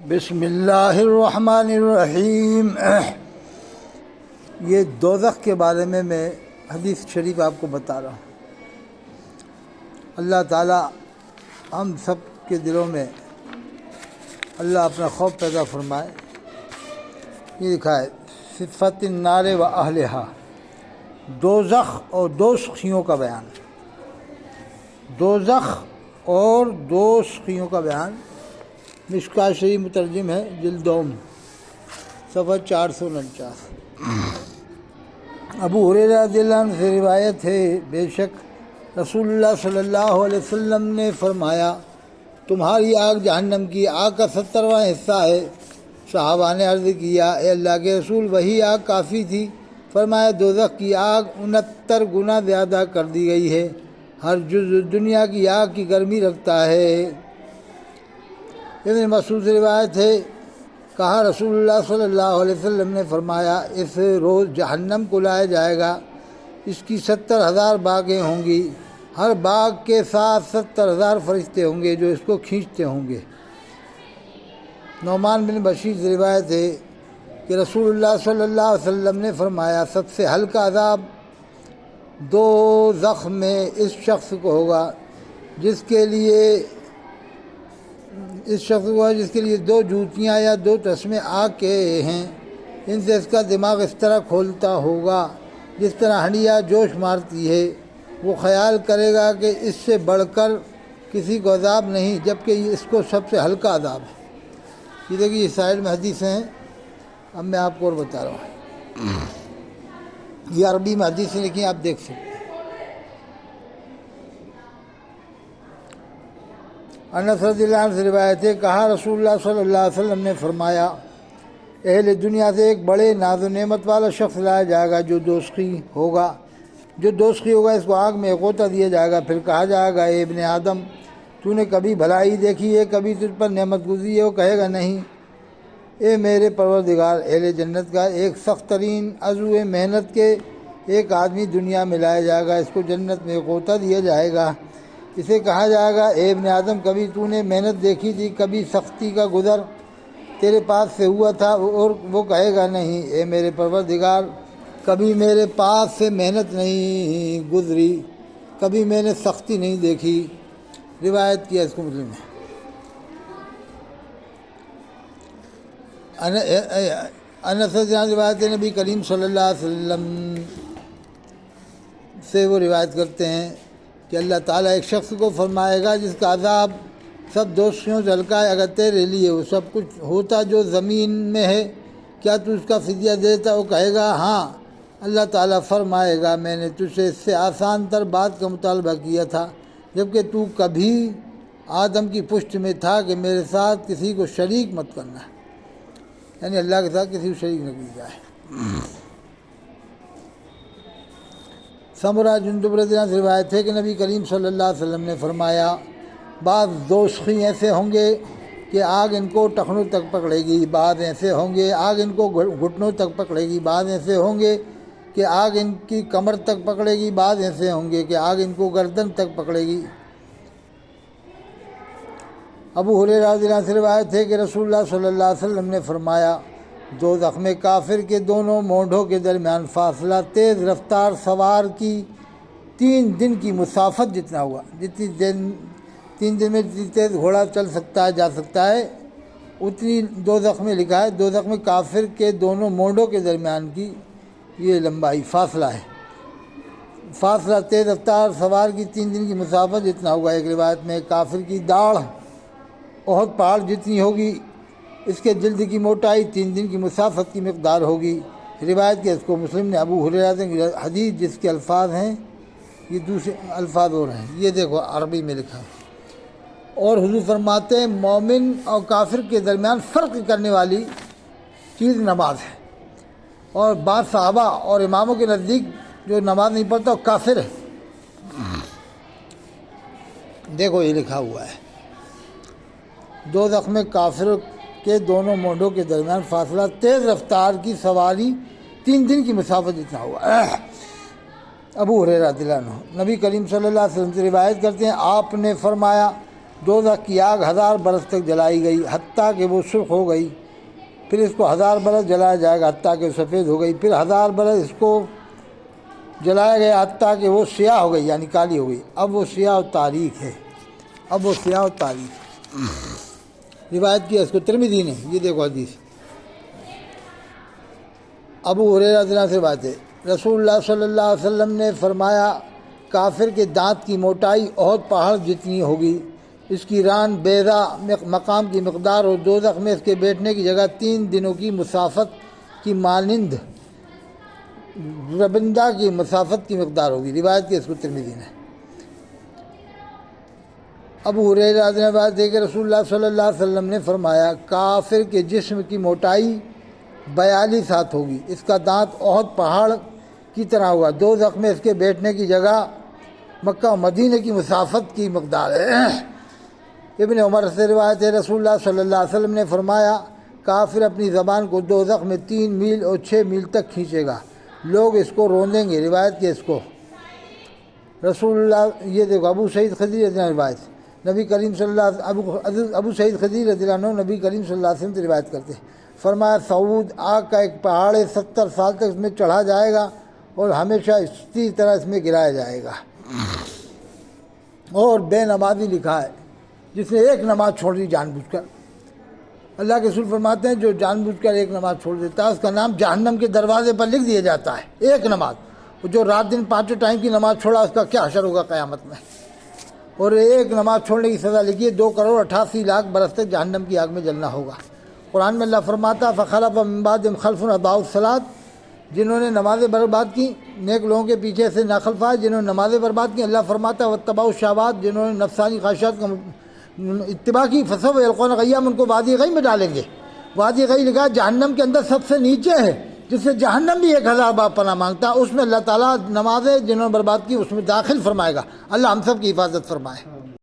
بسم اللہ الرحمن الرحیم۔ یہ دوزخ کے بارے میں حدیث شریف آپ کو بتا رہا ہوں۔ اللہ تعالیٰ ہم سب کے دلوں میں اللہ اپنا خوف پیدا فرمائے۔ یہ لکھا ہے صفت النار و اہلہا، دوزخ اور دوزخیوں کا بیان۔ دوزخ اور دوزخیوں کا بیان مشکوٰۃ شریف مترجم ہے، جلد دوم، صفحہ 449۔ ابو ہریرہ رضی اللہ عنہ سے روایت ہے، بے شک رسول اللہ صلی اللہ علیہ وسلم نے فرمایا، تمہاری آگ جہنم کی آگ کا 70واں حصہ ہے۔ صحابہ نے عرض کیا، اے اللہ کے رسول، وہی آگ کافی تھی؟ فرمایا، دوزخ کی آگ 69 گنا زیادہ کر دی گئی ہے، ہر جز دنیا کی آگ کی گرمی رکھتا ہے۔ ابن مسعود سے روایت ہے، کہا رسول اللہ صلی اللہ علیہ وسلم نے فرمایا، اس روز جہنم کو لایا جائے گا، اس کی 70,000 باغیں ہوں گی، ہر باغ کے ساتھ 70,000 فرشتے ہوں گے جو اس کو کھینچتے ہوں گے۔ نعمان بن بشیر سے روایت ہے کہ رسول اللہ صلی اللہ علیہ وسلم نے فرمایا، سب سے ہلکا عذاب دوزخ میں اس شخص کو ہوگا جس کے لیے 2 جوتیاں یا 2 تسمے آگ کے ہیں، ان سے اس کا دماغ اس طرح کھولتا ہوگا جس طرح ہنڈیا جوش مارتی ہے۔ وہ خیال کرے گا کہ اس سے بڑھ کر کسی کو عذاب نہیں، جبکہ یہ اس کو سب سے ہلکا عذاب ہے۔ یہ دیکھیے، یہ سائل میں حدیثیں ہیں، اب میں آپ کو اور بتا رہا ہوں۔ یہ عربی میں حدیثیں لکھی ہیں، آپ دیکھ سکتے ہیں۔ انس رضی اللہ عنہ سے روایت ہے، کہا رسول اللہ صلی اللہ علیہ وسلم نے فرمایا، اہل دنیا سے ایک بڑے ناز و نعمت والا شخص لایا جائے گا جو دوزخی ہوگا۔ اس کو آگ میں غوطہ دیا جائے گا، پھر کہا جائے گا، اے ابن آدم، تو نے کبھی بھلائی دیکھی ہے، کبھی تجھ پر نعمت گزری ہے؟ وہ کہے گا، نہیں۔ اے میرے پروردگار، اہل جنت کا ایک سخت ترین عضو محنت کے ایک آدمی دنیا میں لایا جائے گا، اس کو جنت میں غوطہ دیا جائے گا۔ اسے کہا جائے گا، اے ابن آدم، کبھی تو نے محنت دیکھی تھی، کبھی سختی کا گزر تیرے پاس سے ہوا تھا؟ اور وہ کہے گا، نہیں۔ اے میرے پروردگار، کبھی میرے پاس سے محنت نہیں گزری، کبھی میں نے سختی نہیں دیکھی۔ روایت کیا اس کو مسلم ہے۔ انس رضی اللہ عنہ روایت ہے، نبی کریم صلی اللہ علیہ وسلم سے وہ روایت کرتے ہیں کہ اللہ تعالیٰ ایک شخص کو فرمائے گا جس کا عذاب سب دوزخیوں سے ہلکا ہے، اگر تیرے لیے وہ سب کچھ ہوتا جو زمین میں ہے، کیا تو اس کا فدیہ دیتا؟ وہ کہے گا، ہاں۔ اللہ تعالیٰ فرمائے گا، میں نے تجھ سے اس سے آسان تر بات کا مطالبہ کیا تھا، جبکہ تو کبھی آدم کی پشت میں تھا کہ میرے ساتھ کسی کو شریک مت کرنا، یعنی اللہ کے ساتھ کسی کو شریک نہ کی جائے۔ سمرہ جندب رضی اللہ عنہ سے روایت ہے کہ نبی کریم صلی اللہ علیہ وسلم نے فرمایا، بعض دوزخی ایسے ہوں گے کہ آگ ان کو ٹخنوں تک پکڑے گی، بعض ایسے ہوں گے آگ ان کو گھٹنوں تک پکڑے گی، بعض ایسے ہوں گے کہ آگ ان کی کمر تک پکڑے گی، بعض ایسے ہوں گے کہ آگ ان کو گردن تک پکڑے گی۔ ابو ہریرہ رضی اللہ عنہ سے روایت ہے کہ رسول اللہ صلی اللہ علیہ وسلم نے فرمایا، دوزخ میں کافر کے دونوں مونڈھوں کے درمیان فاصلہ تیز رفتار سوار کی 3 دن کی مسافت جتنا ہوا۔ 3 دن میں جتنی تیز گھوڑا چل سکتا ہے، جا سکتا ہے، اتنی دوزخ میں لکھا ہے، دوزخ میں کافر کے دونوں مونڈھوں کے درمیان کی یہ لمبائی فاصلہ ہے۔ فاصلہ تیز رفتار سوار کی 3 دن کی مسافت جتنا ہوگا۔ ایک روایت میں کافر کی داڑھ احد پہاڑ جتنی ہوگی، اس کے جلد کی موٹائی 3 دن کی مسافت کی مقدار ہوگی۔ روایت کے اس کو مسلم نے ابو ہریرہ سے حدیث جس کے الفاظ ہیں، یہ دوسرے الفاظ اور ہیں، یہ دیکھو عربی میں لکھا۔ اور حضور فرماتے ہیں، مومن اور کافر کے درمیان فرق کرنے والی چیز نماز ہے، اور بعض صحابہ اور اماموں کے نزدیک جو نماز نہیں پڑھتا وہ کافر ہے۔ دیکھو یہ لکھا ہوا ہے، دوزخ میں کافر کے دونوں مونڈوں کے درمیان فاصلہ تیز رفتار کی سواری 3 دن کی مسافت جتنا ہوا۔ ابو ہریرہ رضی اللہ عنہ نبی کریم صلی اللہ علیہ وسلم سے روایت کرتے ہیں، آپ نے فرمایا، دوزخ کی آگ 1000 برس تک جلائی گئی حتیٰ کہ وہ سرخ ہو گئی، پھر اس کو 1000 برس جلایا جائے گا حتیٰ کہ سفید ہو گئی، پھر 1000 برس اس کو جلایا گیا حتیٰ کہ وہ سیاہ ہو گئی یعنی کالی ہو گئی۔ اب وہ سیاہ و تاریک ہے، اب وہ سیاہ و تاریک ہے۔ روایت کیا اس کو ترمذی نے، یہ دیکھو حدیث ابو ہریرہ رضی اللہ عنہ سے بات ہے، رسول اللہ صلی اللہ علیہ وسلم نے فرمایا کافر کے دانت کی موٹائی احد پہاڑ جتنی ہوگی، اس کی ران بیضا مقام کی مقدار اور دوزخ میں اس کے بیٹھنے کی جگہ 3 دنوں کی مسافت کی مانند ربندہ کی مسافت کی مقدار ہوگی۔ روایت کی اس کو ترمذی نے۔ ابو ہریرہ رضی اللہ عنہ سے کہ رسول اللہ صلی اللہ علیہ وسلم نے فرمایا کافر کے جسم کی موٹائی 42 ہاتھ ہوگی، اس کا دانت احد پہاڑ کی طرح ہوگا، دوزخ میں اس کے بیٹھنے کی جگہ مکہ و مدینہ کی مسافت کی مقدار ہے۔ ابن عمر سے روایت ہے رسول اللہ صلی اللہ علیہ وسلم نے فرمایا کافر اپنی زبان کو دوزخ میں 3 میل اور 6 میل تک کھینچے گا، لوگ اس کو روندیں گے۔ روایت کی اس کو رسول اللہ، یہ دیکھو ابو سعید خدری رضی اللہ عنہ روایت، نبی کریم صلی اللہ ابو سعید خدری رضی اللہ عنہ نبی کریم صلی اللہ علیہ وسلم سے روایت کرتے ہیں، فرمایا سعود آگ کا ایک پہاڑ ہے، 70 سال تک اس میں چڑھا جائے گا اور ہمیشہ اسی طرح اس میں گرایا جائے گا۔ اور بے نمازی لکھا ہے جس نے ایک نماز چھوڑ دی جان بوجھ کر، اللہ کے رسول فرماتے ہیں جو جان بوجھ کر ایک نماز چھوڑ دیتا ہے اس کا نام جہنم کے دروازے پر لکھ دیا جاتا ہے، ایک نماز۔ جو رات دن 5 ٹائم کی نماز چھوڑا اس کا کیا حشر ہوگا قیامت میں۔ اور ایک نماز چھوڑنے کی سزا لکھی ہے 2,88,00,000 برس تک جہنم کی آگ میں جلنا ہوگا۔ قرآن میں اللہ فرماتا فخلف من بعدہم خلف اضاعوا الصلاۃ، جنہوں نے نمازیں برباد کی، نیک لوگوں کے پیچھے سے ناخلف آئے جنہوں نے نمازیں برباد کی۔ اللہ فرماتا واتبعوا الشہوات، جنہوں نے نفسانی خواہشات کا اتباع کی، فسوف یلقون غیا، ان کو وادی غی میں ڈالیں گے۔ وادی غی لکھا جہنم کے اندر سب سے نیچے ہے، جس سے جہنم بھی 1000 بار پناہ مانگتا ہے، اس میں اللہ تعالیٰ نمازیں جنہوں نے برباد کی اس میں داخل فرمائے گا۔ اللہ ہم سب کی حفاظت فرمائے۔